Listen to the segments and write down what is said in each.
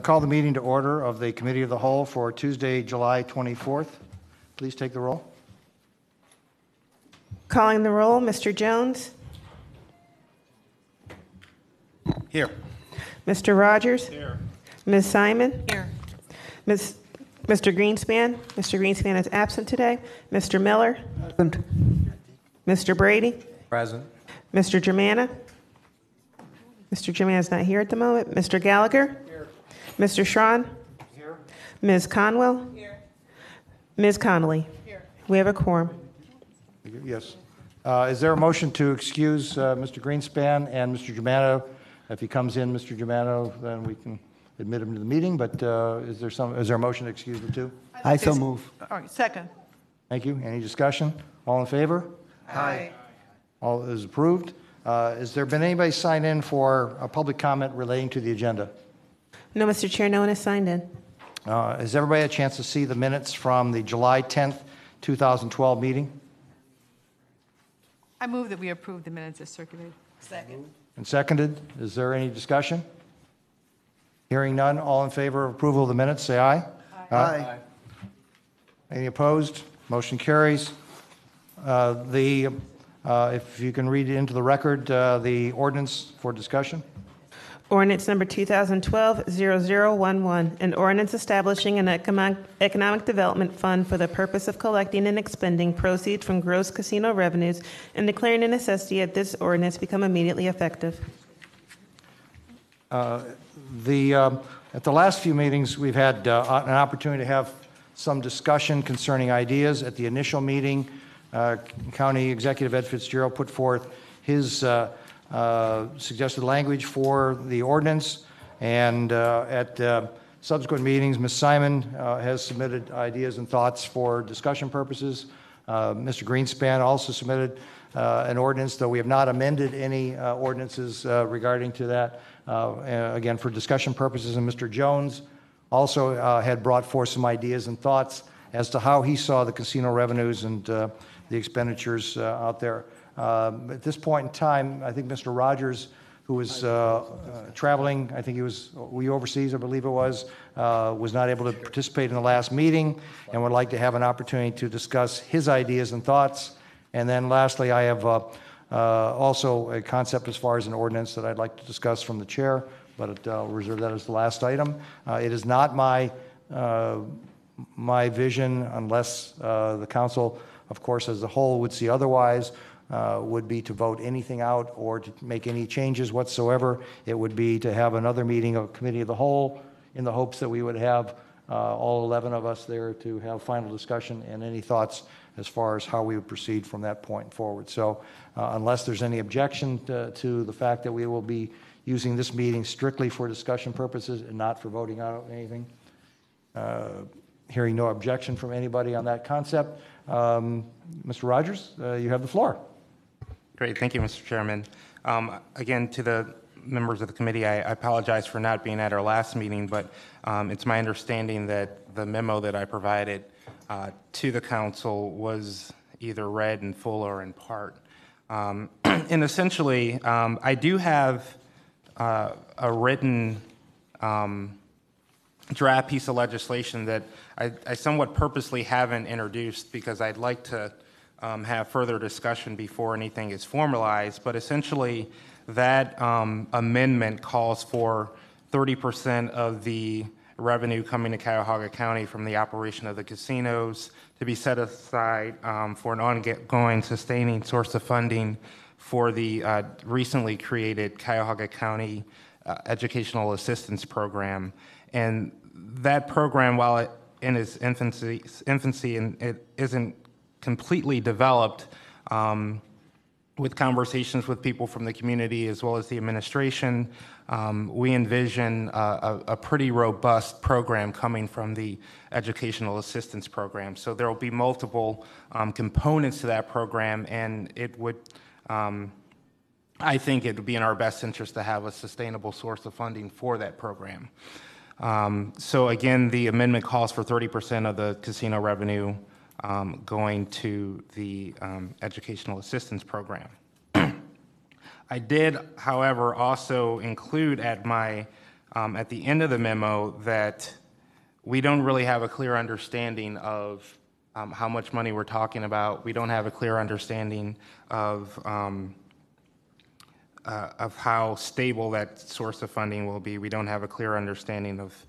Call the meeting to order of the Committee of the Whole for Tuesday, July 24th. Please take the roll. Calling the roll, Mr. Jones. Here. Mr. Rogers. Here. Ms. Simon. Here. Mr. Greenspan. Mr. Greenspan is absent today. Mr. Miller. Present. Mr. Brady. Present. Mr. Germana. Mr. Germana is not here at the moment. Mr. Gallagher. Here. Mr. Schron. Here. Ms. Conwell. Here. Ms. Connolly. Here. We have a quorum. Yes. Is there a motion to excuse Mr. Greenspan and Mr. Germano? If he comes in, Mr. Germano, then we can admit him to the meeting. But is there a motion to excuse the two? I so move. All right, second. Thank you. Any discussion? All in favor? Aye. All is approved. Has there been anybody sign in for a public comment relating to the agenda? No, Mr. Chair, no one has signed in. Has everybody had a chance to see the minutes from the July 10th, 2012 meeting? I move that we approve the minutes as circulated. Second. And seconded. Is there any discussion? Hearing none, all in favor of approval of the minutes, say aye. Aye. Any opposed? Motion carries. If you can read it into the record, the ordinance for discussion. Ordinance number 2012-0011, an ordinance establishing an economic development fund for the purpose of collecting and expending proceeds from gross casino revenues and declaring a necessity that this ordinance become immediately effective. At the last few meetings, we've had an opportunity to have some discussion concerning ideas. At the initial meeting, County Executive Ed Fitzgerald put forth his suggested language for the ordinance, and at subsequent meetings, Ms. Simon has submitted ideas and thoughts for discussion purposes. Mr. Greenspan also submitted an ordinance, though we have not amended any ordinances regarding to that, again, for discussion purposes. And Mr. Jones also had brought forth some ideas and thoughts as to how he saw the casino revenues and the expenditures out there. At this point in time, I think Mr. Rogers, who was traveling, I think were you overseas, I believe it was not able to participate in the last meeting and would like to have an opportunity to discuss his ideas and thoughts. And then lastly, I have also a concept as far as an ordinance that I'd like to discuss from the chair, but I'll reserve that as the last item. It is not my vision, unless the council, of course, as a whole would see otherwise, would be to vote anything out or to make any changes whatsoever. It would be to have another meeting of Committee of the Whole in the hopes that we would have all 11 of us there to have final discussion and any thoughts as far as how we would proceed from that point forward. So unless there's any objection to the fact that we will be using this meeting strictly for discussion purposes and not for voting out anything, hearing no objection from anybody on that concept, Mr. Rogers, you have the floor. Great. Thank you, Mr. Chairman. Again, to the members of the committee, I apologize for not being at our last meeting, but it's my understanding that the memo that I provided to the council was either read in full or in part. And essentially, I do have a written draft piece of legislation that I somewhat purposely haven't introduced because I'd like to have further discussion before anything is formalized. But essentially, that amendment calls for 30% of the revenue coming to Cuyahoga County from the operation of the casinos to be set aside for an ongoing sustaining source of funding for the recently created Cuyahoga County Educational Assistance Program. And that program, while it in its infancy and it isn't completely developed, with conversations with people from the community as well as the administration, we envision a pretty robust program coming from the Educational Assistance Program. So there will be multiple components to that program, and it would, I think it would be in our best interest to have a sustainable source of funding for that program. So again, the amendment calls for 30% of the casino revenue going to the Educational Assistance Program. I did, however, also include at my at the end of the memo that we don't really have a clear understanding of how much money we're talking about. We don't have a clear understanding of how stable that source of funding will be. We don't have a clear understanding of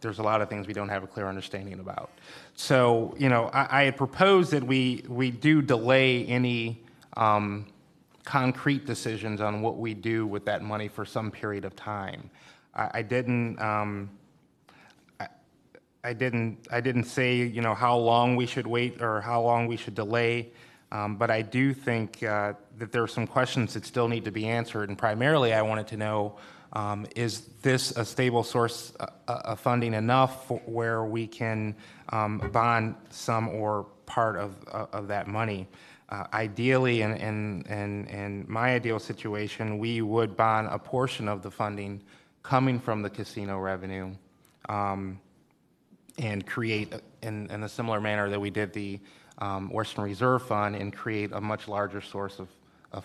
there's a lot of things we don't have a clear understanding about. So, you know, I had proposed that we do delay any concrete decisions on what we do with that money for some period of time. I didn't say, you know, how long we should wait or how long we should delay, but I do think that there are some questions that still need to be answered, and primarily I wanted to know, is this a stable source of funding enough where we can bond some or part of that money? Ideally, in my ideal situation, we would bond a portion of the funding coming from the casino revenue, and create, in a similar manner that we did the Western Reserve Fund, and create a much larger source of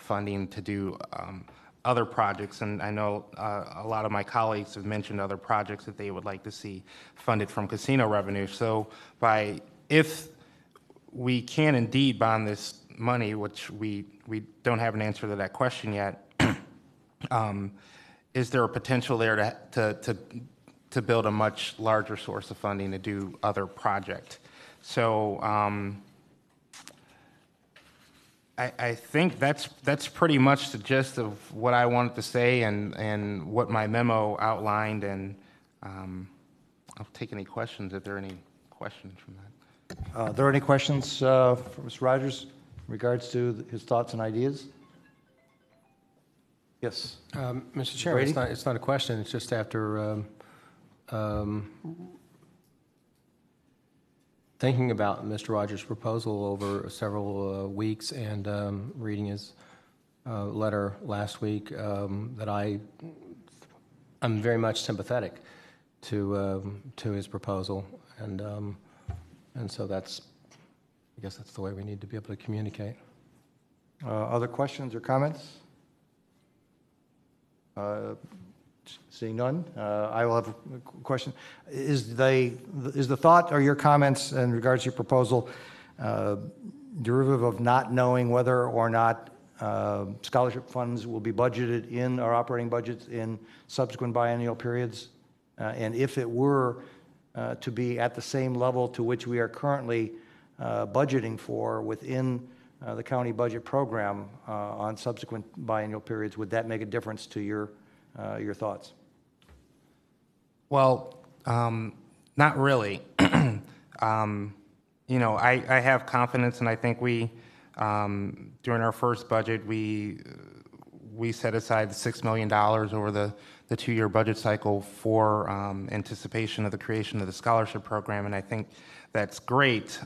funding to do other projects. And I know a lot of my colleagues have mentioned other projects that they would like to see funded from casino revenue. So if we can indeed bond this money, which we don't have an answer to that question yet, is there a potential there to build a much larger source of funding to do other projects? So I think that's pretty much the gist of what I wanted to say and what my memo outlined, and I'll take any questions if there are any questions from that. Are there any questions for Mr. Rogers in regards to his thoughts and ideas? Yes. Mr. Chairman, Brady? it's not a question. It's just after thinking about Mr. Rogers' proposal over several weeks and reading his letter last week, that I'm very much sympathetic to his proposal, and so I guess that's the way we need to be able to communicate. Other questions or comments? Seeing none, I will have a question. Is the thought or your comments in regards to your proposal derivative of not knowing whether or not scholarship funds will be budgeted in our operating budgets in subsequent biennial periods? And if it were to be at the same level to which we are currently budgeting for within the county budget program on subsequent biennial periods, would that make a difference to your thoughts? Well, not really. You know, I have confidence, and I think we, during our first budget, we set aside $6 million over the 2-year budget cycle for anticipation of the creation of the scholarship program, and I think that's great.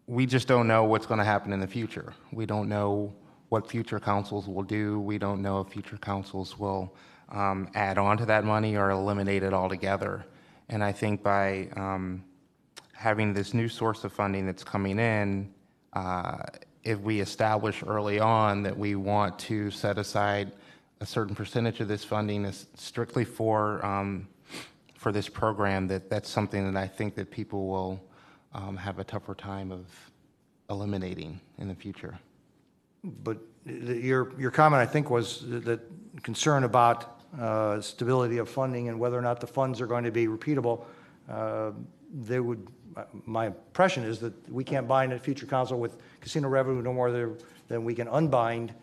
We just don't know what's going to happen in the future. We don't know what future councils will do. We don't know if future councils will add on to that money or eliminate it altogether. And I think by having this new source of funding that's coming in, if we establish early on that we want to set aside a certain percentage of this funding is strictly for this program, that's something that I think that people will have a tougher time of eliminating in the future. But your comment, I think, was that concern about stability of funding and whether or not the funds are going to be repeatable. My impression is that we can't bind a future council with casino revenue no more than we can unbind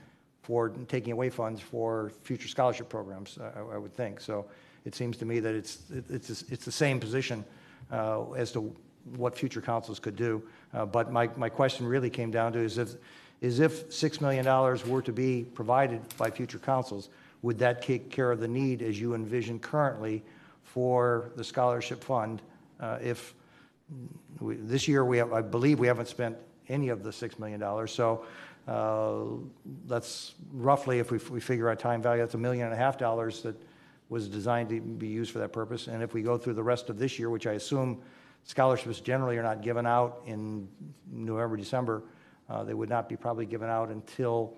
for taking away funds for future scholarship programs, I would think. So it seems to me that it's the same position as to what future councils could do. But my question really came down to is if $6 million were to be provided by future councils, would that take care of the need as you envision currently for the scholarship fund? This year I believe we haven't spent any of the $6 million. So that's roughly, if we figure out time value, that's $1.5 million that was designed to be used for that purpose. And if we go through the rest of this year, which I assume scholarships generally are not given out in November, December, they would not be probably given out until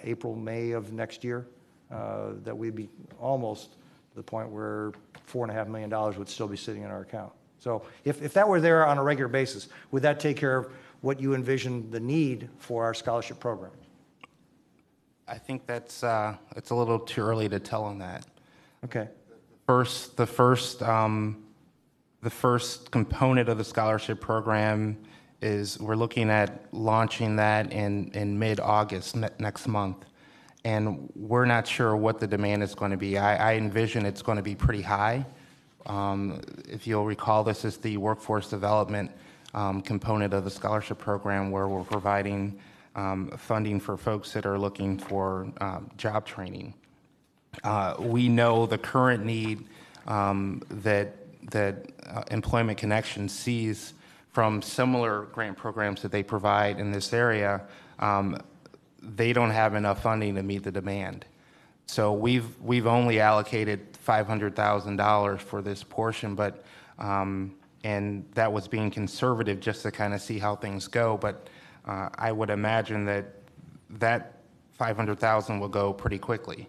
April, May of next year. that we'd be almost to the point where $4.5 million would still be sitting in our account. So if that were there on a regular basis, would that take care of what you envision the need for our scholarship program? I think that's, it's a little too early to tell on that. Okay. The first component of the scholarship program is we're looking at launching that in mid-August next month. And we're not sure what the demand is going to be. I envision it's going to be pretty high. If you'll recall, this is the workforce development component of the scholarship program where we're providing funding for folks that are looking for job training. We know the current need that Employment Connection sees from similar grant programs that they provide in this area. They don't have enough funding to meet the demand. So we've only allocated $500,000 for this portion, but and that was being conservative just to kind of see how things go. But I would imagine that $500,000 will go pretty quickly,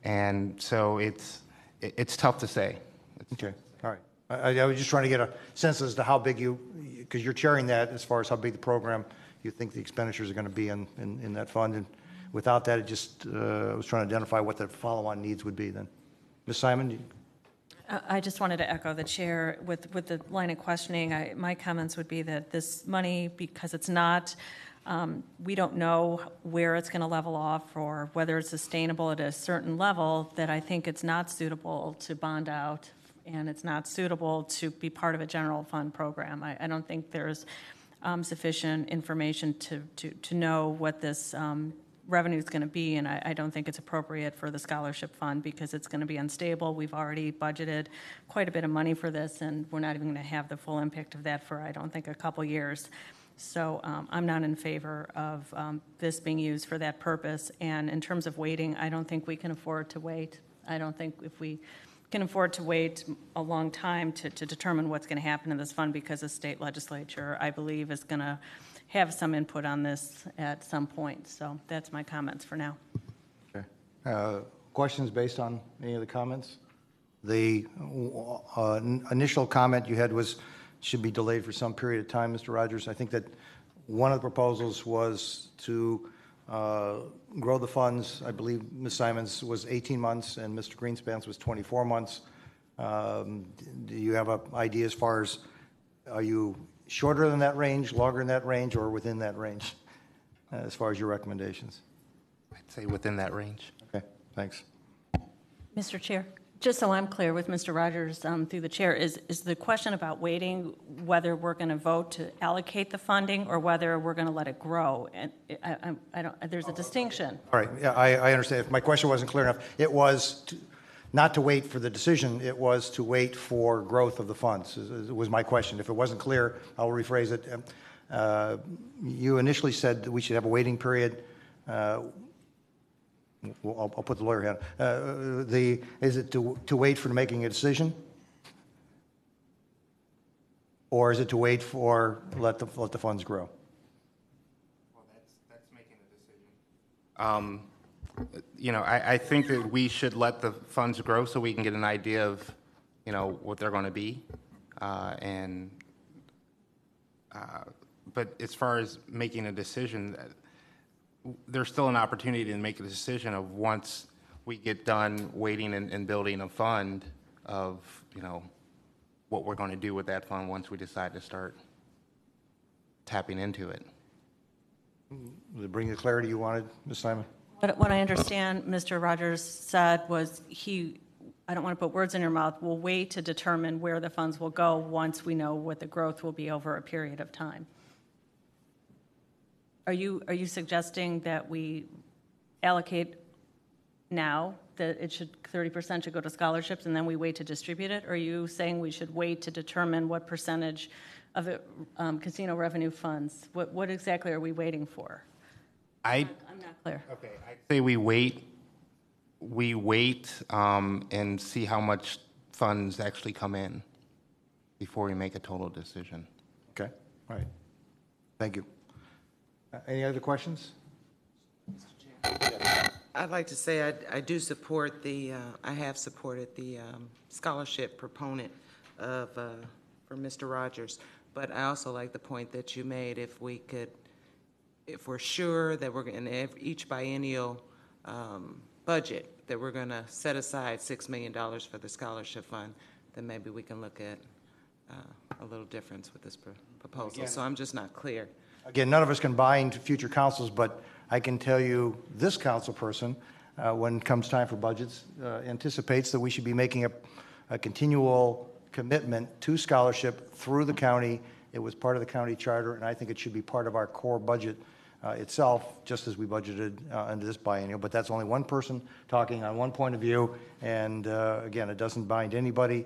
and so it's tough to say. Okay, all right. I was just trying to get a sense as to how big because you're chairing that as far as how big the program you think the expenditures are going to be in that fund. And without that, I was trying to identify what the follow-on needs would be then. Ms. Simon? I just wanted to echo the chair with the line of questioning. My comments would be that this money, because it's not, we don't know where it's going to level off or whether it's sustainable at a certain level, that I think it's not suitable to bond out and it's not suitable to be part of a general fund program. I don't think there's sufficient information to know what this revenue is going to be, and I don't think it's appropriate for the scholarship fund because it's going to be unstable. We've already budgeted quite a bit of money for this, and we're not even going to have the full impact of that for, I don't think, a couple years. So I'm not in favor of this being used for that purpose. And in terms of waiting, I don't think we can afford to wait. I don't think if we can afford to wait a long time to determine what's going to happen in this fund, because the state legislature, I believe, is going to have some input on this at some point. So that's my comments for now. Okay. Questions based on any of the comments? The initial comment you had was should be delayed for some period of time, Mr. Rogers. I think that one of the proposals was to grow the funds. I believe Ms. Simons was 18 months and Mr. Greenspan's was 24 months. Do you have an idea as far as, are you shorter than that range, longer than that range, or within that range as far as your recommendations? I'd say within that range. Okay, thanks. Mr. Chair, just so I'm clear with Mr. Rogers through the chair, is the question about waiting whether we're going to vote to allocate the funding or whether we're going to let it grow? And I don't. There's a distinction. All right, yeah, I understand. If my question wasn't clear enough, it was not to wait for the decision, it was to wait for growth of the funds, was my question. If it wasn't clear, I'll rephrase it. You initially said that we should have a waiting period. I'll put the lawyer hat. Is it to wait for making a decision? Or is it to wait for let the funds grow? Well, that's making a decision. I think that we should let the funds grow so we can get an idea of, what they're going to be, but as far as making a decision, there's still an opportunity to make a decision of once we get done waiting and building a fund of, what we're going to do with that fund once we decide to start tapping into it. Did it bring the clarity you wanted, Ms. Simon? What I understand Mr. Rogers said was I don't want to put words in your mouth, will wait to determine where the funds will go once we know what the growth will be over a period of time. Are you suggesting that we allocate now, that 30% should go to scholarships and then we wait to distribute it? Or are you saying we should wait to determine what percentage of it, casino revenue funds? What exactly are we waiting for? I'm not clear. Okay, I'd say we wait and see how much funds actually come in before we make a total decision. Okay, all right. Thank you. Any other questions? I'd like to say I do support I have supported the scholarship proponent for Mr. Rogers, but I also like the point that you made, if we're sure that we're, in each biennial budget, that we're going to set aside $6 million for the scholarship fund, then maybe we can look at a little difference with this proposal. So I'm just not clear. Again, none of us can bind future councils, but I can tell you this council person, when it comes time for budgets, anticipates that we should be making a continual commitment to scholarship through the county. It was part of the county charter, and I think it should be part of our core budget itself, just as we budgeted under this biennial. But that's only one person talking on one point of view, and again, it doesn't bind anybody.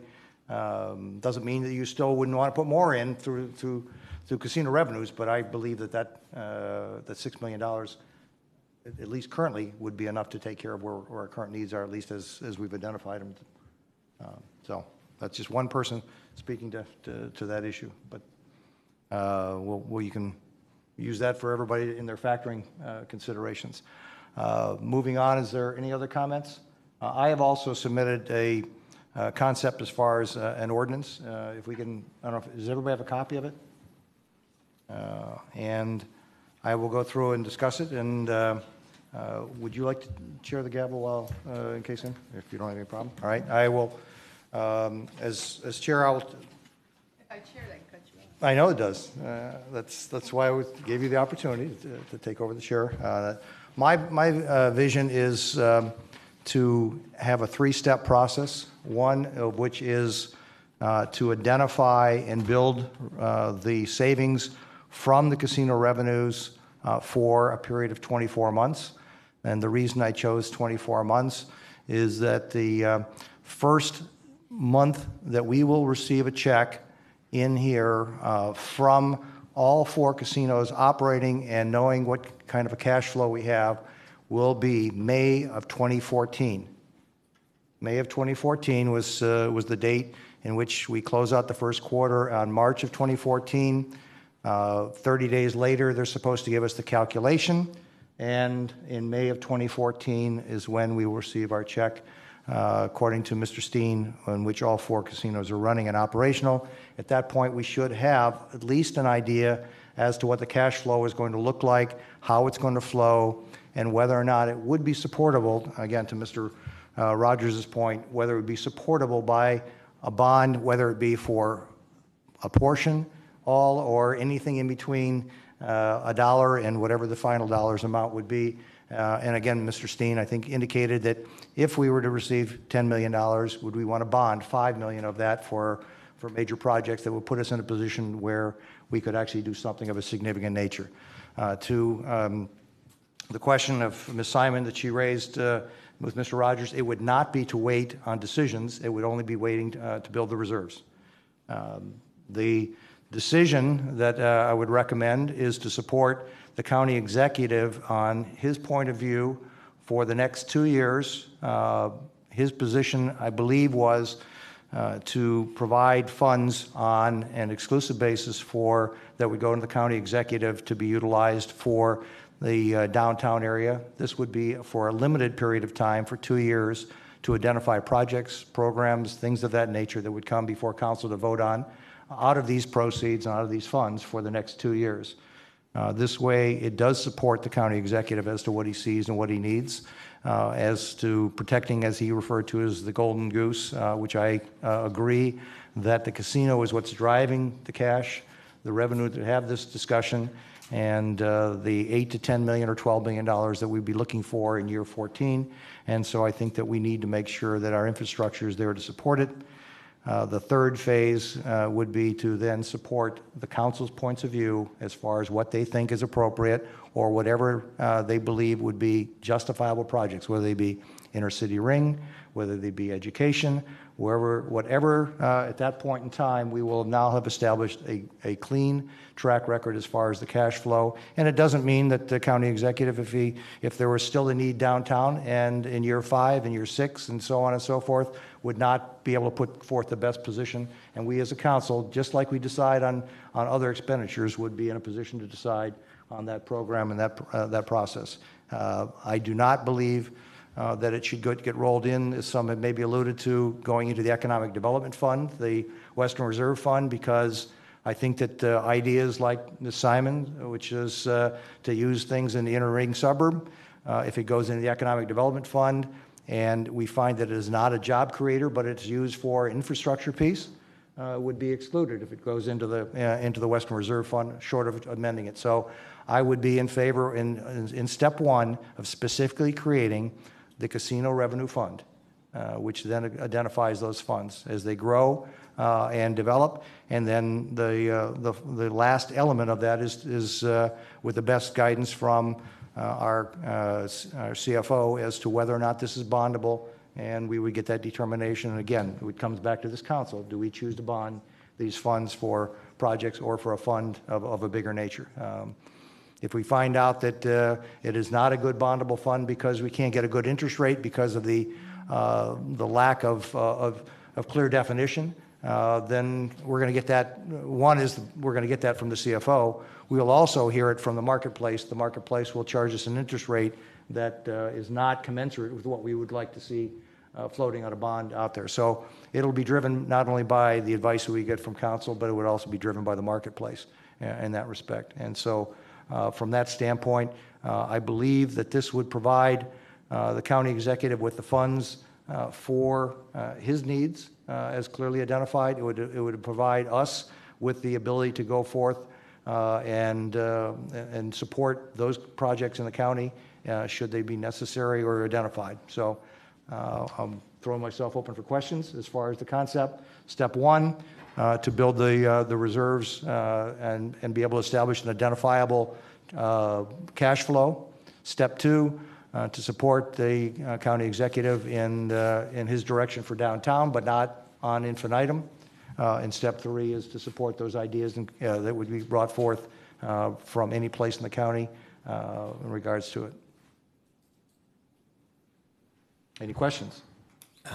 Doesn't mean that you still wouldn't want to put more in through casino revenues, but I believe that $6 million, at least currently, would be enough to take care of where our current needs are, at least as we've identified them. So that's just one person speaking to that issue, but you can use that for everybody in their factoring considerations. Moving on, is there any other comments? I have also submitted a concept as far as an ordinance. If we can, I don't know, does everybody have a copy of it? And I will go through and discuss it. And would you like to chair the gavel while, in case, if you don't have any problem? All right, I will, as chair, I will. If I chair, that cut you off. I know it does. That's why I gave you the opportunity to take over the chair. My vision is to have a three-step process, one of which is to identify and build the savings from the casino revenues for a period of 24 months. And the reason I chose 24 months is that the first month that we will receive a check in here from all four casinos operating and knowing what kind of a cash flow we have will be May of 2014. May of 2014 was the date in which we close out the first quarter. On March of 2014, 30 days later, they're supposed to give us the calculation, and in May of 2014 is when we will receive our check, according to Mr. Steen, in which all four casinos are running and operational. At that point, we should have at least an idea as to what the cash flow is going to look like, how it's going to flow, and whether or not it would be supportable, again, to Mr. Rogers' point, whether it would be supportable by a bond, whether it be for a portion, all, or anything in between $1 and whatever the final dollars amount would be. And again, Mr. Steen, I think, indicated that if we were to receive $10 million, would we want to bond $5 million of that for major projects that would put us in a position where we could actually do something of a significant nature. To the question of Ms. Simon that she raised with Mr. Rogers, it would not be to wait on decisions. It would only be waiting to build the reserves. The decision that I would recommend is to support the county executive on his point of view for the next 2 years. His position, I believe, was to provide funds on an exclusive basis that would go to the county executive to be utilized for the downtown area. This would be for a limited period of time, for 2 years, to identify projects, programs, things of that nature that would come before council to vote on out of these proceeds and out of these funds for the next 2 years. This way, it does support the county executive as to what he sees and what he needs, as to protecting, as he referred to as the golden goose, which I agree that the casino is what's driving the cash, the revenue to have this discussion, and the $8 to $10 million or $12 million that we'd be looking for in year 14. And so I think that we need to make sure that our infrastructure is there to support it. The third phase would be to then support the council's points of view as far as what they think is appropriate or whatever they believe would be justifiable projects, whether they be inner city ring, whether they be education, whatever at that point in time, we will now have established a clean track record as far as the cash flow. And it doesn't mean that the county executive, if there was still a need downtown and in year 5 and year 6 and so on and so forth, would not be able to put forth the best position. And we as a council, just like we decide on other expenditures, would be in a position to decide on that program and that process. I do not believe that it should get rolled in, as some have maybe alluded to, going into the Economic Development Fund, the Western Reserve Fund, because I think that ideas like Ms. Simon, which is to use things in the inner ring suburb, if it goes into the Economic Development Fund, and we find that it is not a job creator, but it's used for infrastructure piece, would be excluded if it goes into the Western Reserve Fund, short of amending it. So I would be in favor in step one of specifically creating the Casino Revenue Fund, which then identifies those funds as they grow and develop. And then the last element of that is with the best guidance from our CFO as to whether or not this is bondable, and we would get that determination. And again, it comes back to this council. Do we choose to bond these funds for projects or for a fund of a bigger nature? If we find out that it is not a good bondable fund because we can't get a good interest rate because of the lack of clear definition, then we're going to get that. One is we're going to get that from the CFO. We'll also hear it from the marketplace. The marketplace will charge us an interest rate that is not commensurate with what we would like to see floating on a bond out there. So it'll be driven not only by the advice that we get from council, but it would also be driven by the marketplace in that respect. And so from that standpoint, I believe that this would provide the county executive with the funds for his needs as clearly identified. It would provide us with the ability to go forth and support those projects in the county should they be necessary or identified. So I'm throwing myself open for questions as far as the concept. Step one, to build the reserves and be able to establish an identifiable cash flow. Step two, to support the county executive in his direction for downtown, but not on infinitum. And step three is to support those ideas that would be brought forth from any place in the county in regards to it. Any questions?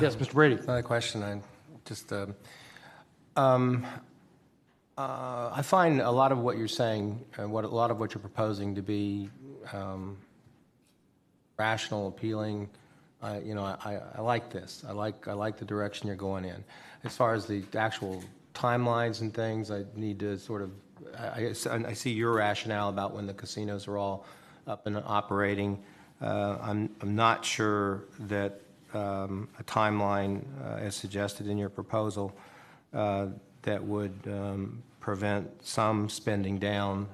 Yes, Mr. Brady. Another question. I just I find a lot of what you're saying and a lot of what you're proposing to be rational, appealing. I like this. I like the direction you're going in. As far as the actual timelines and things, I need to sort of. I see your rationale about when the casinos are all up and operating. I'm not sure that a timeline, as suggested in your proposal, that would prevent some spending down,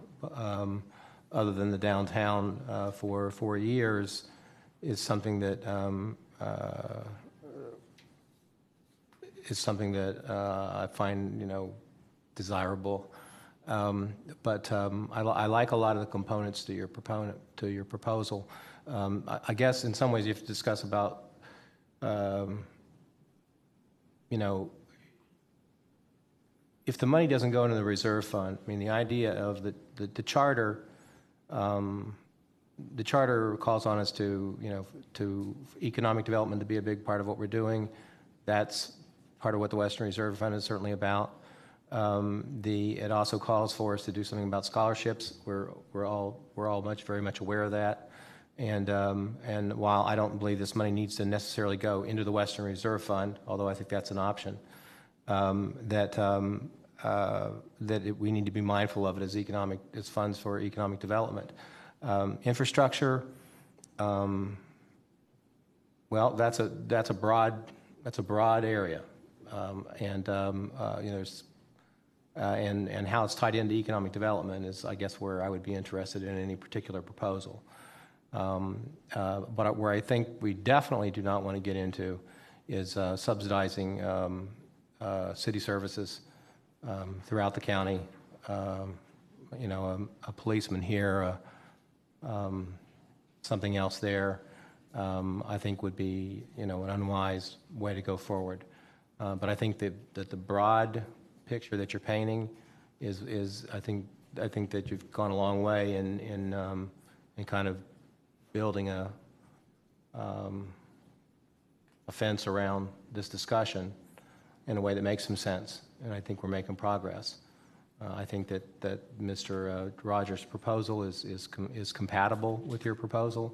other than the downtown, for 4 years, is something that I find desirable. But I like a lot of the components to your proposal. I guess in some ways you have to discuss about if the money doesn't go into the reserve fund. I mean, the idea of the charter. The charter calls on us to economic development to be a big part of what we're doing. That's part of what the Western Reserve Fund is certainly about. It also calls for us to do something about scholarships. We're all very much aware of that. And while I don't believe this money needs to necessarily go into the Western Reserve Fund, although I think that's an option, we need to be mindful of it as funds for economic development. Infrastructure, well, that's a broad area, and how it's tied into economic development is, I guess, where I would be interested in any particular proposal. But where I think we definitely do not want to get into is subsidizing city services throughout the county. A policeman here. Something else there, I think would be, an unwise way to go forward. But I think that the broad picture that you're painting is I think that you've gone a long way in kind of building a fence around this discussion in a way that makes some sense, and I think we're making progress. I think that Mr. Rogers' proposal is compatible with your proposal.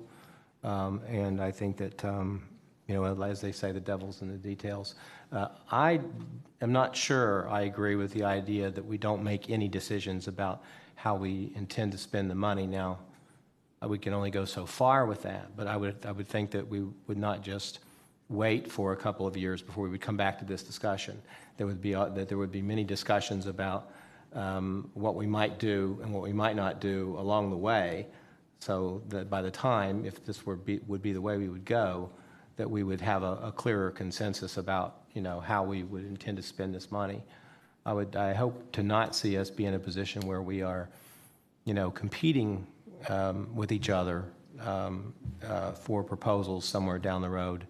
And I think that, you know, as they say, the devil's in the details. I am not sure I agree with the idea that we don't make any decisions about how we intend to spend the money. Now, we can only go so far with that, but I would think that we would not just wait for a couple of years before we would come back to this discussion. There would be many discussions about what we might do and what we might not do along the way, so that by the time, if this would be the way we would go, that we would have a clearer consensus about, you know, how we would intend to spend this money. I hope to not see us be in a position where we are, you know, competing with each other for proposals somewhere down the road.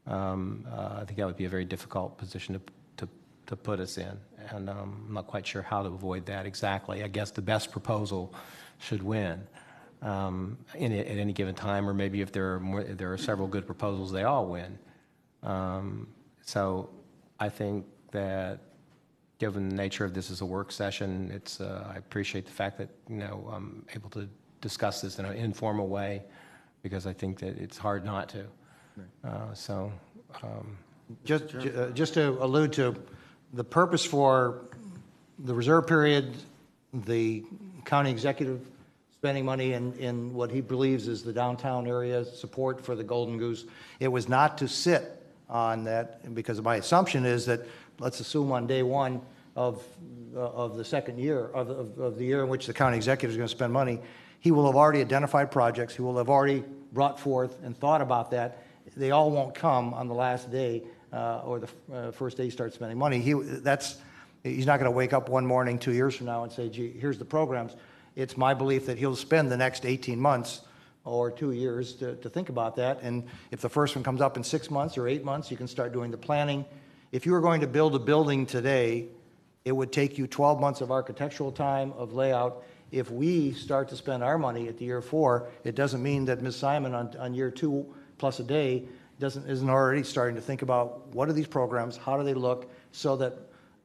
I think that would be a very difficult position to put us in, and I'm not quite sure how to avoid that exactly. I guess the best proposal should win at any given time, or maybe if there are several good proposals, they all win. So I think that, given the nature of this as a work session, I appreciate the fact that, you know, I'm able to discuss this in an informal way, because I think that it's hard not to. Just to allude to the purpose for the reserve period, the county executive spending money in what he believes is the downtown area, support for the Golden Goose, it was not to sit on that, because my assumption is that, let's assume on day one of the second year, of the year in which the county executive is going to spend money, he will have already identified projects, he will have already brought forth and thought about that. They all won't come on the last day or the first day he starts spending money. He's not going to wake up one morning 2 years from now and say, gee, here's the programs. It's my belief that he'll spend the next 18 months or 2 years to think about that. And if the first one comes up in 6 months or 8 months, you can start doing the planning. If you were going to build a building today, it would take you 12 months of architectural time, of layout. If we start to spend our money at the year 4, it doesn't mean that Ms. Simon on year 2 plus a day isn't already starting to think about what are these programs, how do they look, so that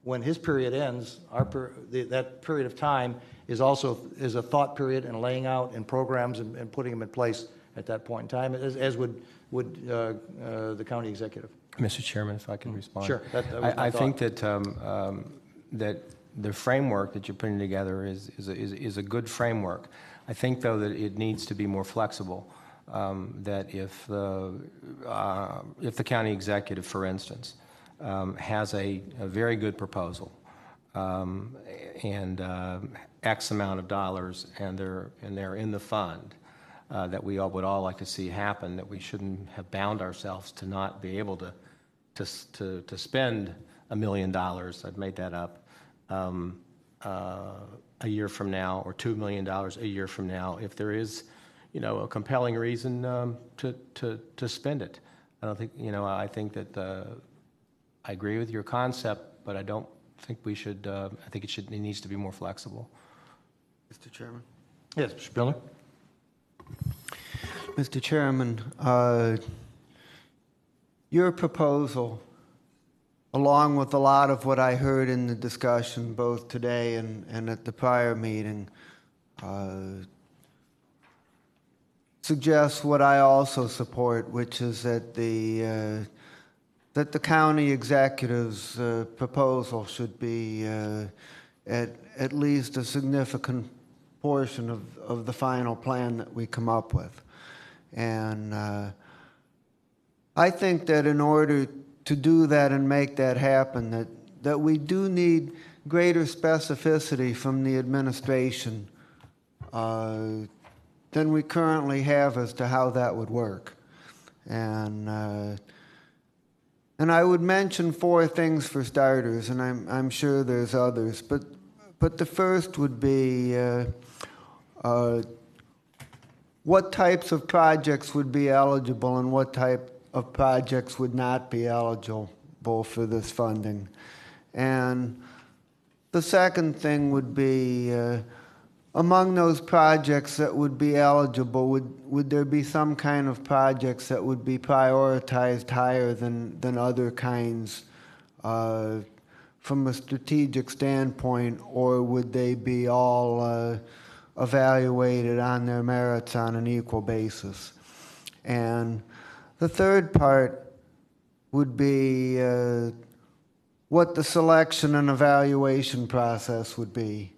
when his period ends, that period of time is a thought period and laying out and programs and putting them in place at that point in time, as would the county executive. Mr. Chairman, if I can respond. Sure. That was my I thought. think that the framework that you're putting together is a good framework. I think, though, that it needs to be more flexible. That if the county executive, for instance, has a very good proposal and X amount of dollars, and they're in the fund, that we all would all like to see happen, that we shouldn't have bound ourselves to not be able to spend $1 million, I've made that up, a year from now, or $2 million a year from now, if there is, you know, a compelling reason to spend it. I don't think, you know, I think that I agree with your concept, but I don't think we should. I think it needs to be more flexible. Mr. Chairman. Yes, Mr. Spiller. Mr. Chairman, your proposal, along with a lot of what I heard in the discussion both today and at the prior meeting, suggests what I also support, which is that the county executive's proposal should be at least a significant portion of the final plan that we come up with. And I think that in order to do that and make that happen, that we do need greater specificity from the administration than we currently have as to how that would work. And I would mention 4 things for starters, and I'm sure there's others, but the first would be what types of projects would be eligible and what type of projects would not be eligible for this funding. And the second thing would be, among those projects that would be eligible, would there be some kind of projects that would be prioritized higher than other kinds from a strategic standpoint, or would they be all evaluated on their merits on an equal basis? And the third part would be what the selection and evaluation process would be.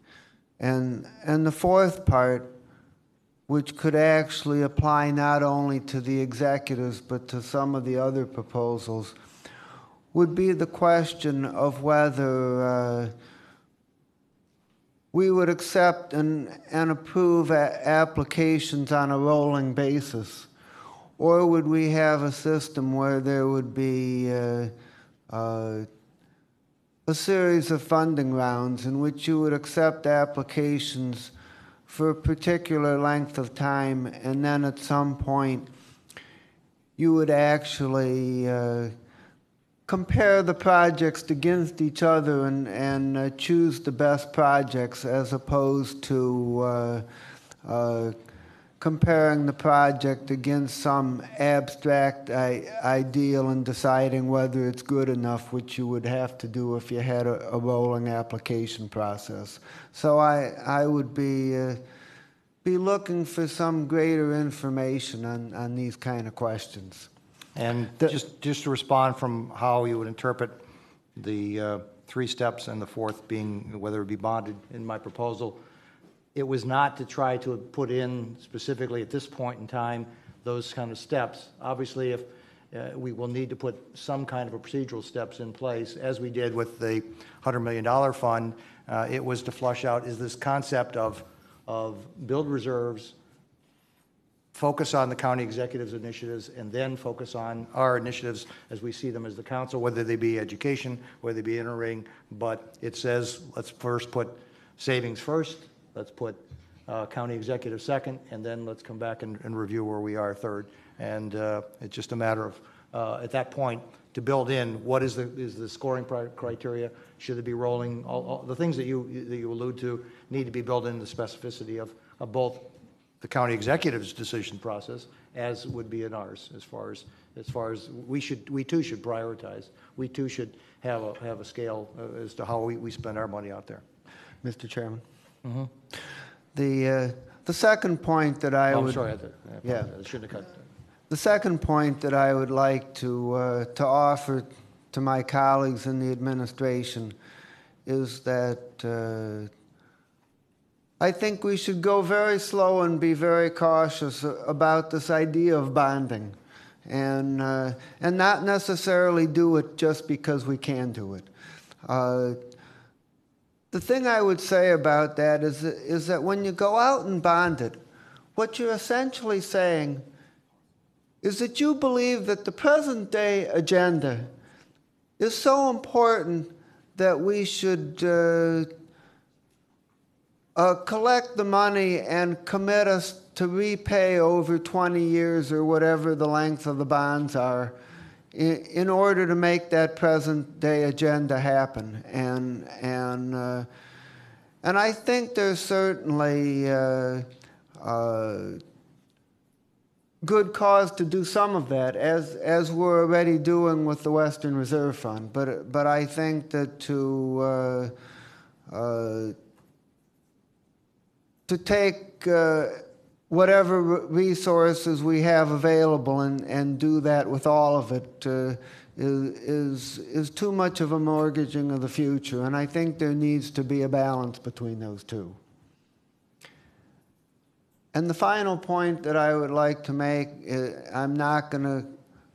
And the fourth part, which could actually apply not only to the executives but to some of the other proposals, would be the question of whether we would accept and approve applications on a rolling basis, or would we have a system where there would be a series of funding rounds in which you would accept applications for a particular length of time, and then at some point you would actually compare the projects against each other and choose the best projects, as opposed to comparing the project against some abstract ideal and deciding whether it's good enough, which you would have to do if you had a rolling application process. So I would be looking for some greater information on these kind of questions. And just to respond from how you would interpret the 3 steps and the fourth being whether it be bonded in my proposal, it was not to try to put in specifically at this point in time those kind of steps. Obviously, if we will need to put some kind of a procedural steps in place, as we did with the $100 million fund, it was to flush out is this concept of build reserves, focus on the county executive's initiatives, and then focus on our initiatives as we see them as the council, whether they be education, whether they be entering. But it says, let's first put savings first, let's put county executive second, and then let's come back and review where we are third. And it's just a matter of, at that point, to build in what is the scoring criteria, should it be rolling, all the things that you allude to need to be built into the specificity of both the county executive's decision process, as would be in ours, as far as we too should prioritize. We too should have a scale as to how we spend our money out there. Mr. Chairman. Mm-hmm. The second point that I would... I'm sorry, I shouldn't have cut. The second point that I would like to offer to my colleagues in the administration is that I think we should go very slow and be very cautious about this idea of bonding, and not necessarily do it just because we can do it. The thing I would say about that is that when you go out and bond it, what you're essentially saying is that you believe that the present day agenda is so important that we should collect the money and commit us to repay over 20 years or whatever the length of the bonds are in order to make that present day agenda happen. And I think there's certainly good cause to do some of that, as we're already doing with the Western Reserve Fund. But I think that to take whatever resources we have available and do that with all of it is too much of a mortgaging of the future. And I think there needs to be a balance between those two. And the final point that I would like to make, I'm not going to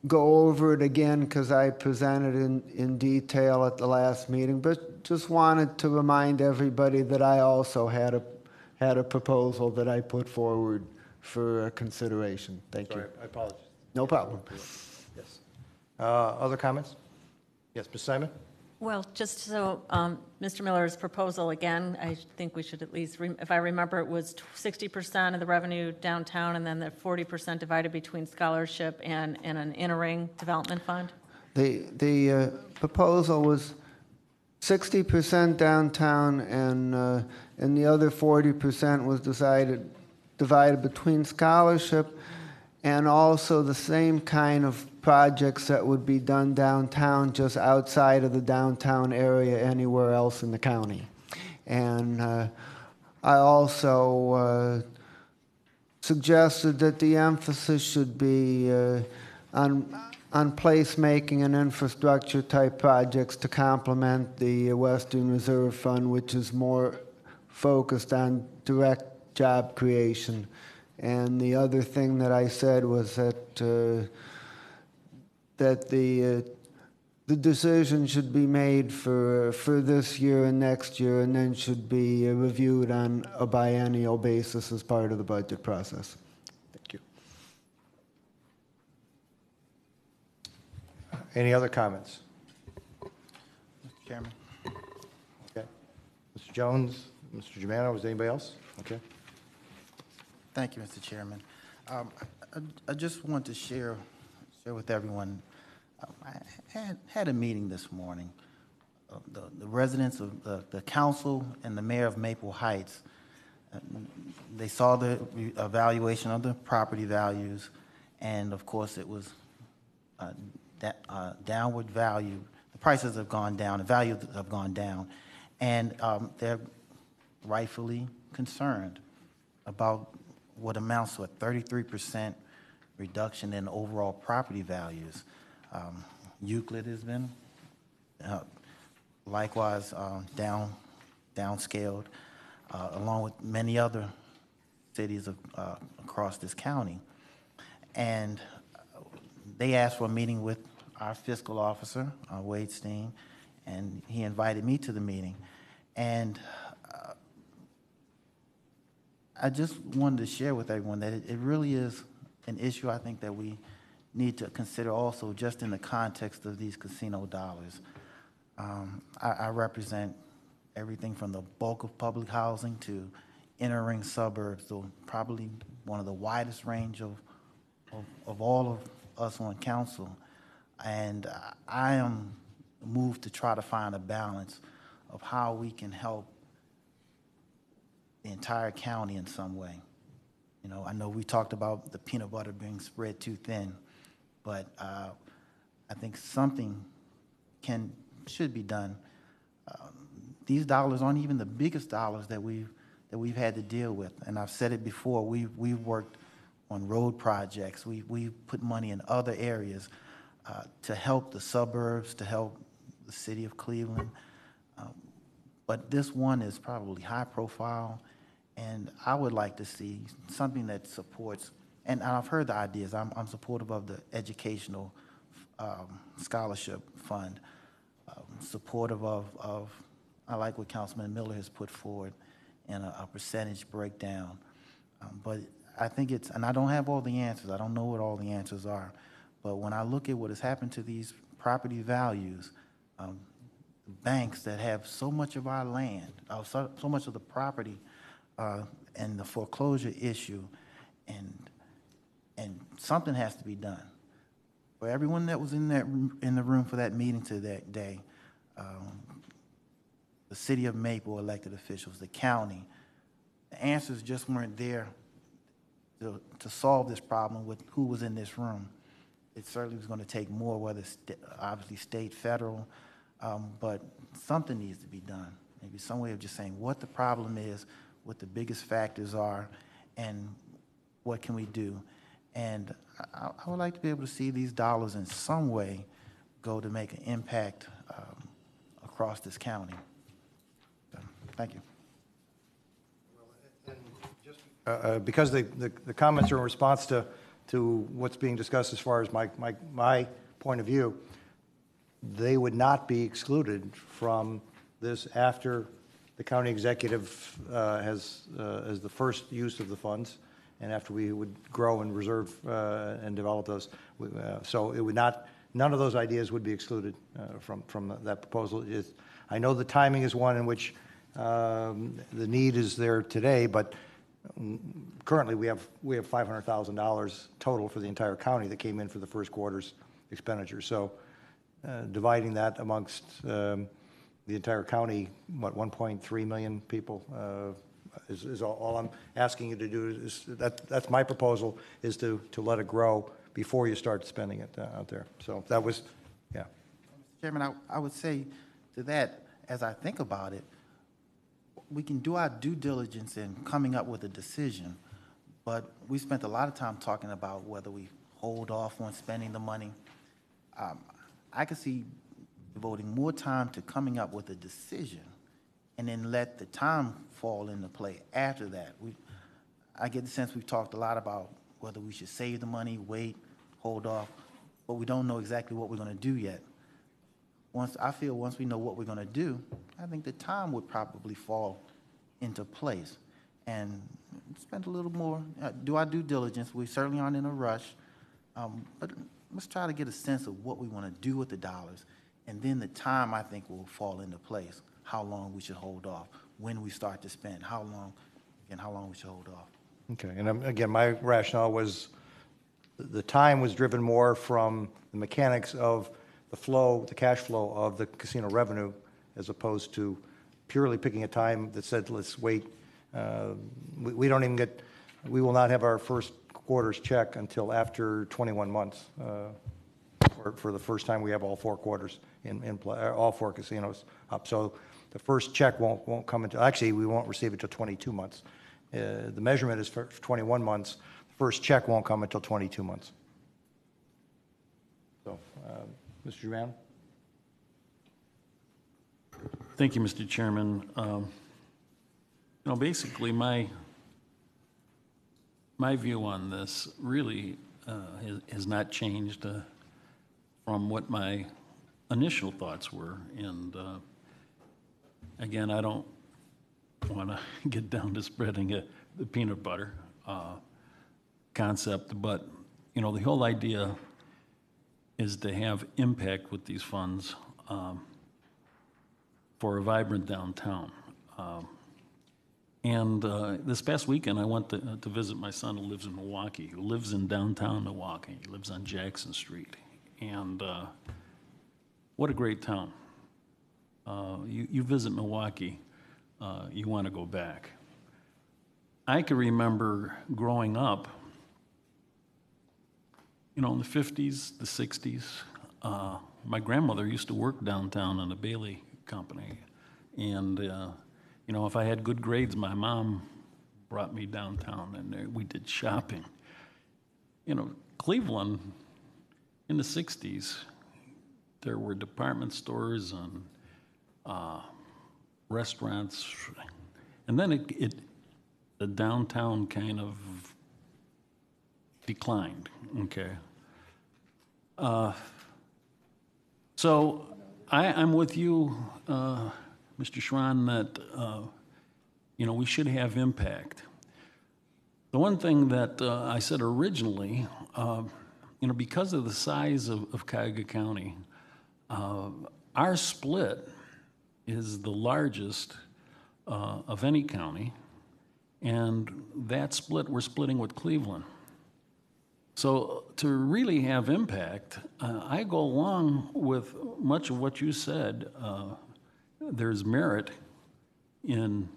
go over it again because I presented in detail at the last meeting, but just wanted to remind everybody that I also had a proposal that I put forward for consideration. Thank you. I apologize. No problem. Yes. Other comments? Yes, Ms. Simon? Well, just so, Mr. Miller's proposal, again, I think we should at least, if I remember, it was 60% of the revenue downtown and then the 40% divided between scholarship and an in-ring development fund? The proposal was 60% downtown and the other 40% was divided between scholarship and also the same kind of projects that would be done downtown, just outside of the downtown area anywhere else in the county. And I also suggested that the emphasis should be on placemaking and infrastructure type projects to complement the Western Reserve Fund, which is more focused on direct job creation. And the other thing that I said was that the decision should be made for this year and next year, and then should be reviewed on a biennial basis as part of the budget process. Thank you. Any other comments? Mr. Chairman. Okay. Mr. Jones, Mr. Germano, is anybody else? Okay. Thank you, Mr. Chairman. I just want to share with everyone. I had a meeting this morning. The residents of the council and the mayor of Maple Heights, they saw the evaluation of the property values, and of course it was downward value. The prices have gone down, the values have gone down, and they're rightfully concerned about what amounts to a 33% reduction in overall property values. Euclid has been likewise downscaled, along with many other cities across this county. And they asked for a meeting with our fiscal officer, Wade Steen, and he invited me to the meeting. And I just wanted to share with everyone that it really is an issue I think that we need to consider also just in the context of these casino dollars. I represent everything from the bulk of public housing to inner-ring suburbs, so probably one of the widest range of all of us on council. And I am moved to try to find a balance of how we can help the entire county in some way. You know, I know we talked about the peanut butter being spread too thin, but I think something should be done. These dollars aren't even the biggest dollars that we've had to deal with, and I've said it before. We've worked on road projects. We put money in other areas to help the suburbs, to help the city of Cleveland. But this one is probably high profile, and I would like to see something that supports, and I've heard the ideas. I'm supportive of the educational scholarship fund, supportive of, I like what Councilman Miller has put forward in a percentage breakdown. But I think and I don't have all the answers. I don't know what all the answers are. But when I look at what has happened to these property values, banks that have so much of our land, so much of the property, and the foreclosure issue, and something has to be done. For everyone that was in the room for that meeting today, the city of Maple elected officials, the county, the answers just weren't there to solve this problem with who was in this room. It certainly was going to take more, whether it's obviously state, federal, but something needs to be done. Maybe some way of just saying what the problem is, what the biggest factors are, and what can we do. And I would like to be able to see these dollars in some way go to make an impact across this county. So, thank you. Because the comments are in response to what's being discussed as far as my point of view, they would not be excluded from this after the county executive has the first use of the funds, and after we would grow and reserve and develop those. So it would not, none of those ideas would be excluded from that proposal. I know the timing is one in which the need is there today, but currently we have $500,000 total for the entire county that came in for the first quarter's expenditure. So dividing that amongst the entire county, what, 1.3 million people, is all I'm asking you to do. Is that's my proposal, is to let it grow before you start spending it out there. So that was, yeah. Mr. Chairman, I would say to that, as I think about it, we can do our due diligence in coming up with a decision, But we spent a lot of time talking about whether we hold off on spending the money. I could see devoting more time to coming up with a decision and then let the time fall into play after that. I get the sense we've talked a lot about whether we should save the money, wait, hold off, but we don't know exactly what we're going to do yet. Once we know what we're going to do, I think the time would probably fall into place and spend a little more, do our due diligence. We certainly aren't in a rush, but let's try to get a sense of what we want to do with the dollars, and then the time, I think, will fall into place, how long we should hold off, when we start to spend, how long we should hold off. Okay, and again, my rationale was the time was driven more from the mechanics of the flow, the cash flow of the casino revenue, as opposed to purely picking a time that said, let's wait. We don't even get, we will not have our first quarter's check until after 21 months. For the first time, we have all 4 quarters in play, all 4 casinos up. So the first check won't come until, actually, we won't receive it until 22 months. The measurement is for 21 months. The first check won't come until 22 months. So, Mr. Giuliano? Thank you, Mr. Chairman. Basically, my view on this really has not changed from what my initial thoughts were. And again, I don't want to get down to spreading the peanut butter concept, but the whole idea is to have impact with these funds for a vibrant downtown. And this past weekend, I went to visit my son who lives in Milwaukee, who lives in downtown Milwaukee. He lives on Jackson Street. And what a great town. You visit Milwaukee, you want to go back. I can remember growing up, in the 50s, the 60s, my grandmother used to work downtown in a Bailey company. And, if I had good grades, my mom brought me downtown and we did shopping. Cleveland, in the 60s, there were department stores and restaurants. And then the downtown kind of declined, okay? So I'm with you, Mr. Schwan, that, we should have impact. The one thing that I said originally, because of the size of Cuyahoga County, our split is the largest of any county, and that split, we're splitting with Cleveland. So to really have impact, I go along with much of what you said. There's merit in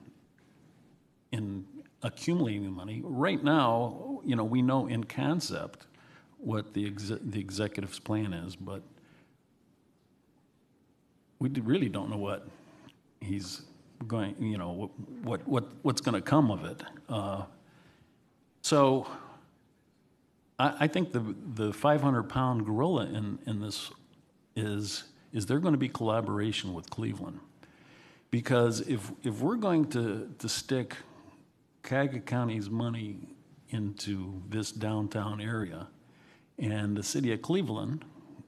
accumulating the money. Right now, we know in concept what the executive's plan is, but we really don't know what he's going, what's going to come of it. So I think the 500-pound gorilla in this is there going to be collaboration with Cleveland? Because if we're going to stick Cuyahoga County's money into this downtown area, and the city of Cleveland,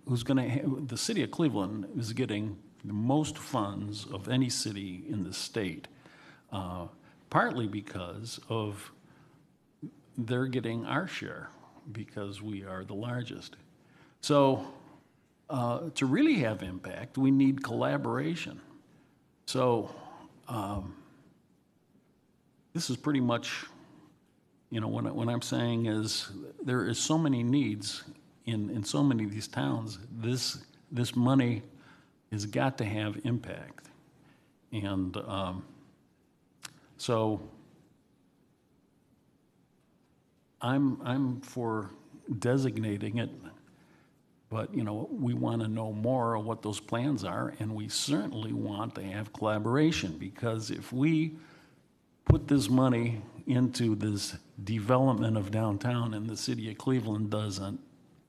the city of Cleveland is getting the most funds of any city in the state, partly because of they're getting our share because we are the largest. So to really have impact, we need collaboration. So this is pretty much, what I'm saying is there is so many needs in so many of these towns. This money has got to have impact. And so I'm for designating it, but we want to know more of what those plans are, and we certainly want to have collaboration, because if we put this money into this development of downtown and the city of Cleveland doesn't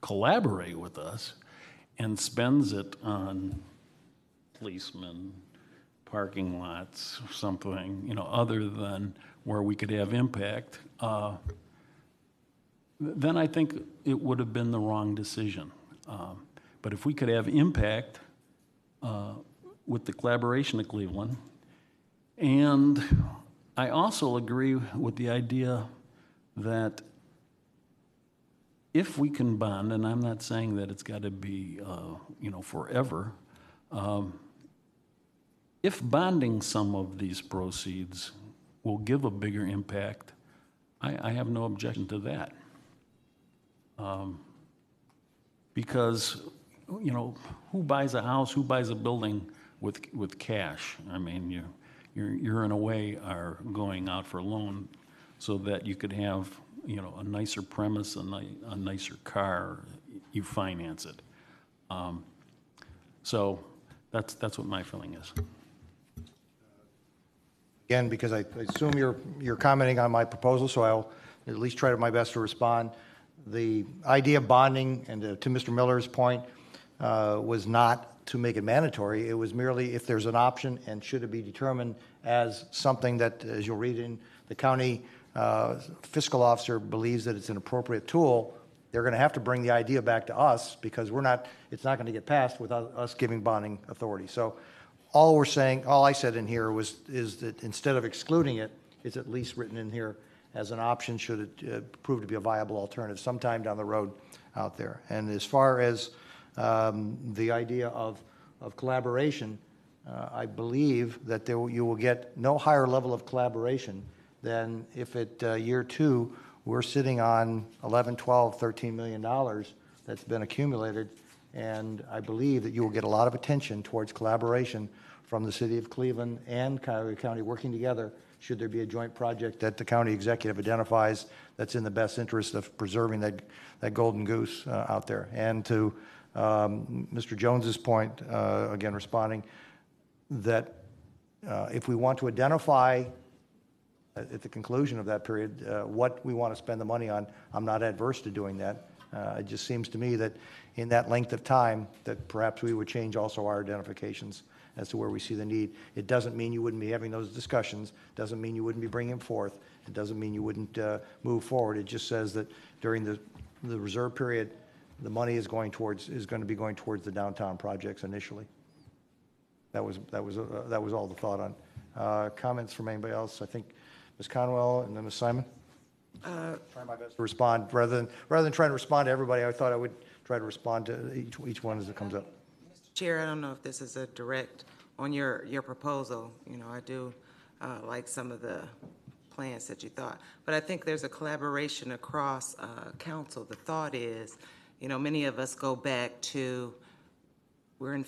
collaborate with us and spends it on policemen, parking lots, something, other than where we could have impact, then I think it would have been the wrong decision. But if we could have impact with the collaboration of Cleveland, and I also agree with the idea that if we can bond, and I'm not saying that it's got to be, forever, if bonding some of these proceeds will give a bigger impact, I have no objection to that. Because, who buys a house, who buys a building with cash? I mean, you're in a way are going out for a loan so that you could have, a nicer premise, a nicer car, you finance it. So that's what my feeling is. Again, because I assume you're commenting on my proposal, so I'll at least try my best to respond. The idea of bonding, and to Mr. Miller's point, was not to make it mandatory. It was merely if there's an option and should it be determined as something that, as you'll read in the county fiscal officer believes that it's an appropriate tool, they're going to have to bring the idea back to us because it's not going to get passed without us giving bonding authority. So all I said in here is that instead of excluding it, it's at least written in here as an option should it prove to be a viable alternative sometime down the road out there. And as far as the idea of collaboration, I believe that you will get no higher level of collaboration than if at year 2 we're sitting on 11, 12, 13 million dollars that's been accumulated, and I believe that you will get a lot of attention towards collaboration from the city of Cleveland and Cuyahoga County working together should there be a joint project that the county executive identifies that's in the best interest of preserving that golden goose out there. And to Mr. Jones's point, again responding, that if we want to identify at the conclusion of that period what we want to spend the money on, I'm not adverse to doing that. It just seems to me that in that length of time that perhaps we would change also our identifications as to where we see the need. It doesn't mean you wouldn't be having those discussions, doesn't mean you wouldn't be bringing them forth, it doesn't mean you wouldn't move forward. It just says that during the reserve period, the money is going to be going towards the downtown projects initially. That was all the thought on. Comments from anybody else? I think Ms. Conwell and then Ms. Simon. Try my best to respond rather than trying to respond to everybody. I thought I would try to respond to each one as it comes up. Mr. Chair, I don't know if this is a direct on your proposal. I do like some of the plans that you thought, but I think there's a collaboration across council. The thought is, many of us go back to we're in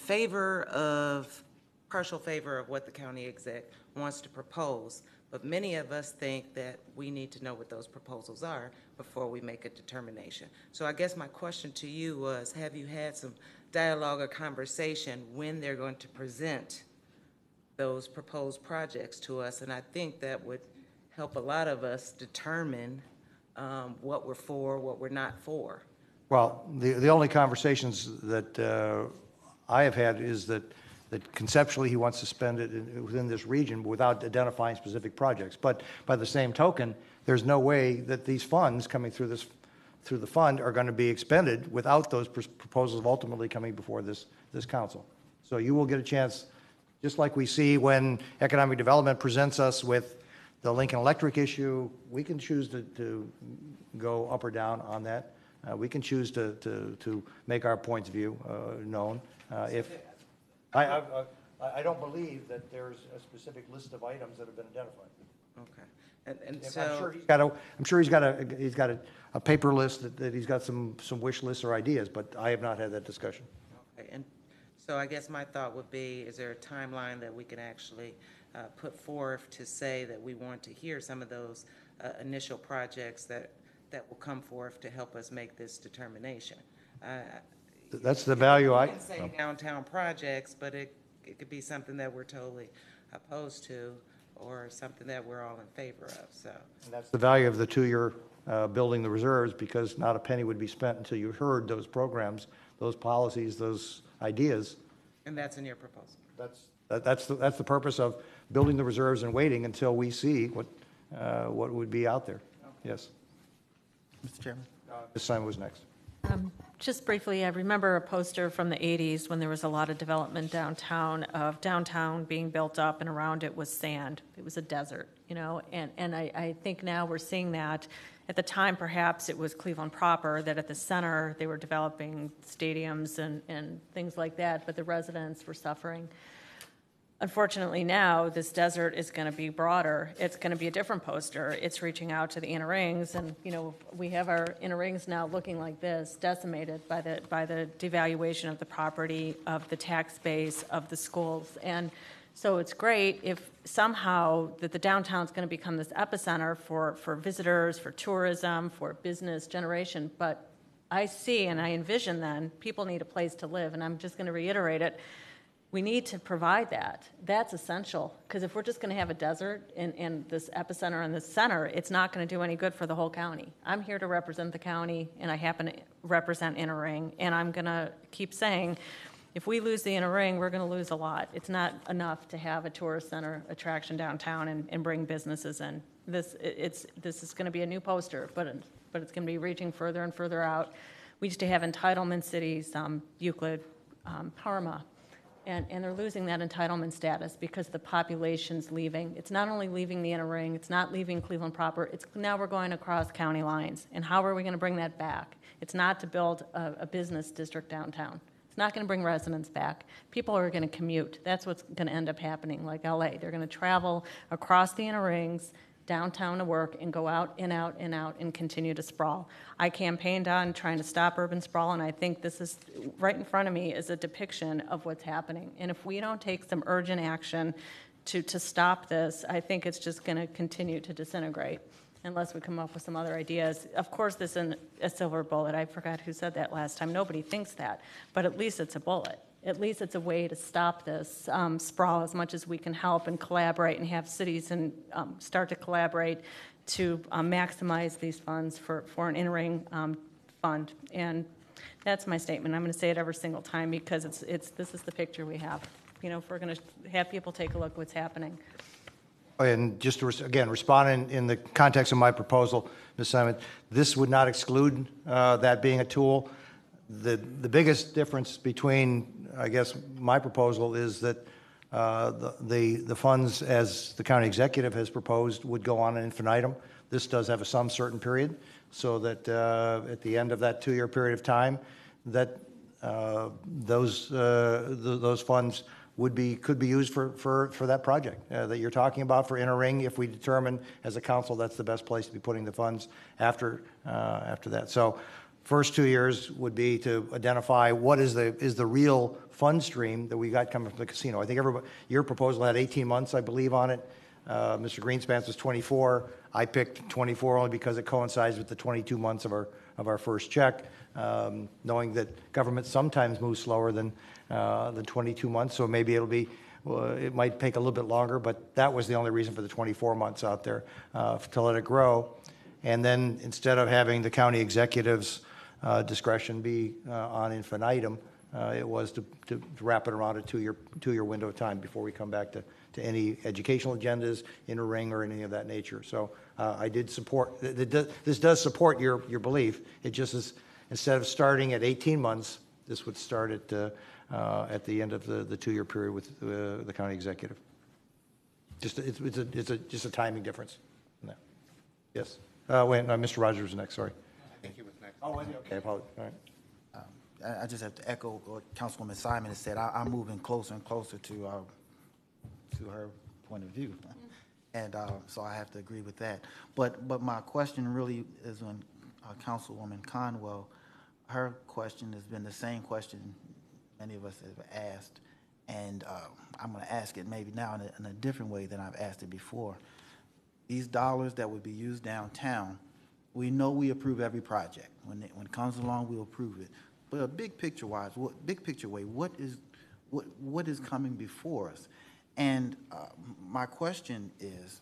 partial favor of what the county exec wants to propose, but many of us think that we need to know what those proposals are before we make a determination. So I guess my question to you was, have you had some dialogue or conversation when they're going to present those proposed projects to us? And I think that would help a lot of us determine what we're for, what we're not for. Well, the only conversations that I have had is that conceptually he wants to spend it within this region without identifying specific projects. But by the same token, there's no way that these funds coming through the fund are going to be expended without those proposals ultimately coming before this council. So you will get a chance, just like we see when economic development presents us with the Lincoln Electric issue, we can choose to go up or down on that. We can choose to make our points of view known. I don't believe that there's a specific list of items that have been identified. Okay, and so I'm sure he's got a paper list that he's got some wish lists or ideas, but I have not had that discussion. Okay, and so I guess my thought would be: is there a timeline that we can actually put forth to say that we want to hear some of those initial projects that will come forth to help us make this determination? That's the value I can say downtown projects, but it could be something that we're totally opposed to, or something that we're all in favor of, so. And that's the value of the two-year building the reserves, because not a penny would be spent until you heard those programs, those policies, those ideas. And that's in your proposal. That's the purpose of building the reserves and waiting until we see what would be out there. Yes. Mr. Chairman? Ms. Simon was next. Just briefly, I remember a poster from the 80s when there was a lot of development downtown, of downtown being built up, and around it was sand. It was a desert, you know, and I think now we're seeing that. At the time, perhaps it was Cleveland proper, that at the center they were developing stadiums and things like that, but the residents were suffering. Unfortunately, now this desert is going to be broader. It's going to be a different poster. It's reaching out to the inner rings, and you know we have our inner rings now looking like this, decimated by the devaluation of the property, of the tax base, of the schools, and so it's great if somehow that the downtown is going to become this epicenter for visitors, for tourism, for business generation. But I see and I envision then people need a place to live, and I'm just going to reiterate it. We need to provide that. That's essential, because if we're just going to have a desert in this epicenter in the center, it's not going to do any good for the whole county. I'm here to represent the county, and I happen to represent Inner Ring, and I'm going to keep saying, if we lose the Inner Ring, we're going to lose a lot. It's not enough to have a tourist center attraction downtown and bring businesses in. This is going to be a new poster, but it's going to be reaching further and further out. We used to have entitlement cities, Euclid, Parma. And they're losing that entitlement status because the population's leaving. It's not only leaving the inner ring, it's not leaving Cleveland proper, it's now we're going across county lines. And how are we going to bring that back? It's not to build a business district downtown. It's not going to bring residents back. People are going to commute. That's what's going to end up happening, like LA. They're going to travel across the inner rings, downtown to work, and go out and out and out and continue to sprawl. I campaigned on trying to stop urban sprawl, and I think this is right in front of me is a depiction of what's happening. And if we don't take some urgent action to stop this, I think it's just going to continue to disintegrate unless we come up with some other ideas. Of course, this isn't a silver bullet. I forgot who said that last time. Nobody thinks that, but at least it's a bullet. At least it's a way to stop this sprawl as much as we can help and collaborate and have cities and start to collaborate to maximize these funds for an in-ring fund. And that's my statement. I'm going to say it every single time because this is the picture we have. You know, if we're going to have people take a look what's happening. And just to, again, respond in the context of my proposal, Ms. Simon, this would not exclude that being a tool. The biggest difference between, I guess, my proposal is that the funds, as the county executive has proposed, would go on an infinitum. This does have some certain period, so that at the end of that 2-year period of time, that those funds could be used for that project that you're talking about for Inner Ring, if we determine as a council that's the best place to be putting the funds after that. So first 2 years would be to identify what is the real fund stream that we got coming from the casino. I think your proposal had 18 months, I believe, on it. Mr. Greenspan's was 24. I picked 24 only because it coincides with the 22 months of our first check, knowing that government sometimes moves slower than 22 months, so maybe it might take a little bit longer, but that was the only reason for the 24 months out there, to let it grow. And then instead of having the county executive's discretion be on infinitum, it was to wrap it around a two-year window of time before we come back to any educational agendas, Inner Ring, or anything of that nature. So I did support, this does support your belief. It just is, instead of starting at 18 months, this would start at the end of the 2-year period with the county executive. It's just a timing difference in that. Yes. Wait, Mr. Rogers was next, sorry. I think he was next. Oh, was he? Okay, apologies. All right. I just have to echo what Councilwoman Simon has said. I'm moving closer and closer to her point of view, and so I have to agree with that. But my question really is on Councilwoman Conwell. Her question has been the same question many of us have asked, and I'm going to ask it maybe now in a different way than I've asked it before. These dollars that would be used downtown, we know we approve every project. When it comes along, we'll approve it. But big picture way, what is coming before us? And my question is,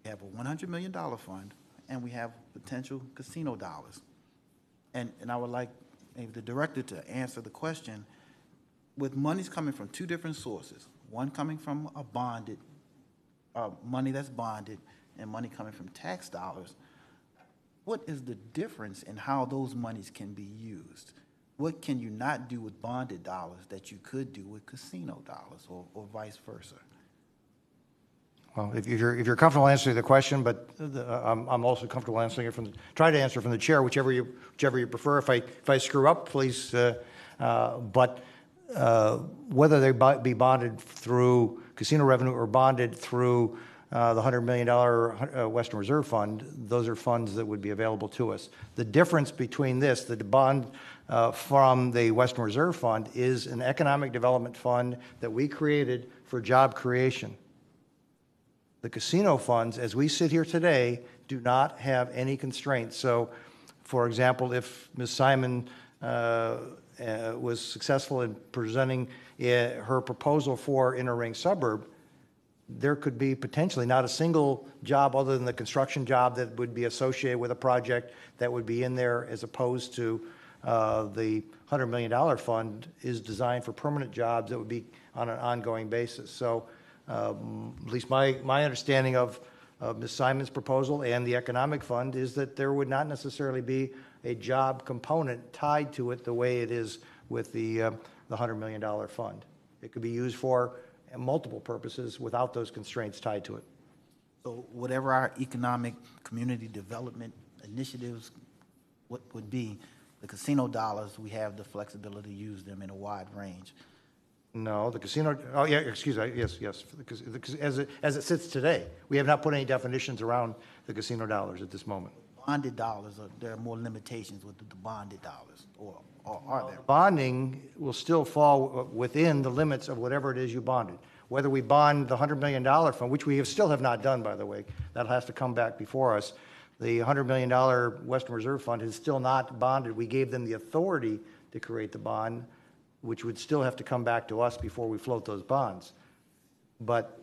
we have a $100 million fund, and we have potential casino dollars. And I would like maybe the director to answer the question, with monies coming from two different sources, one coming from a bonded, money that's bonded, and money coming from tax dollars, what is the difference in how those monies can be used? What can you not do with bonded dollars that you could do with casino dollars, or vice versa? Well, if you're comfortable answering the question, but I'm also comfortable answering it try to answer from the chair, whichever you prefer. If I screw up, please. But whether they be bonded through casino revenue or bonded through the $100 million Western Reserve Fund, those are funds that would be available to us. The difference between this, the bond from the Western Reserve Fund, is an economic development fund that we created for job creation. The casino funds, as we sit here today, do not have any constraints. So, for example, if Ms. Simon was successful in presenting her proposal for inner ring suburb, there could be potentially not a single job other than the construction job that would be associated with a project that would be in there, as opposed to the $100 million fund is designed for permanent jobs that would be on an ongoing basis. So at least my understanding of Ms. Simon's proposal and the economic fund is that there would not necessarily be a job component tied to it the way it is with the $100 million fund. It could be used for multiple purposes without those constraints tied to it. So whatever our economic community development initiatives would be, the casino dollars, we have the flexibility to use them in a wide range. No, the casino, oh yeah, excuse me, yes, as it sits today, we have not put any definitions around the casino dollars at this moment. Bonded dollars, there are more limitations with the bonded dollars, or are there? Bonding will still fall within the limits of whatever it is you bonded. Whether we bond the $100 million fund, which we still have not done, by the way, that has to come back before us. The $100 million Western Reserve Fund is still not bonded. We gave them the authority to create the bond, which would still have to come back to us before we float those bonds. But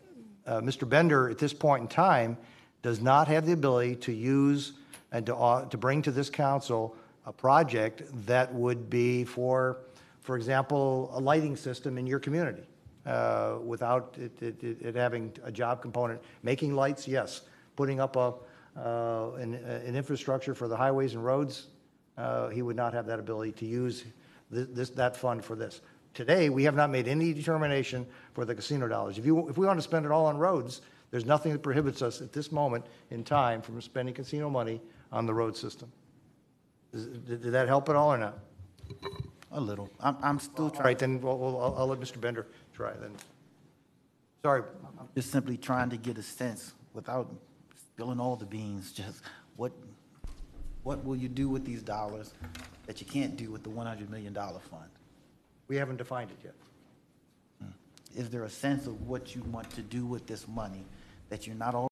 Mr. Bender, at this point in time, does not have the ability to use and to bring to this council a project that would be for example, a lighting system in your community without it having a job component. Making lights, yes. Putting up an infrastructure for the highways and roads, he would not have that ability to use that fund for this. Today, we have not made any determination for the casino dollars. If we want to spend it all on roads, there's nothing that prohibits us at this moment in time from spending casino money on the road system. Did that help at all or not? A little. I'm still trying. All right, then I'll let Mr. Bender try then. Sorry. Just simply trying to get a sense, without spilling all the beans, just what will you do with these dollars that you can't do with the $100 million fund? We haven't defined it yet. Is there a sense of what you want to do with this money that you're not already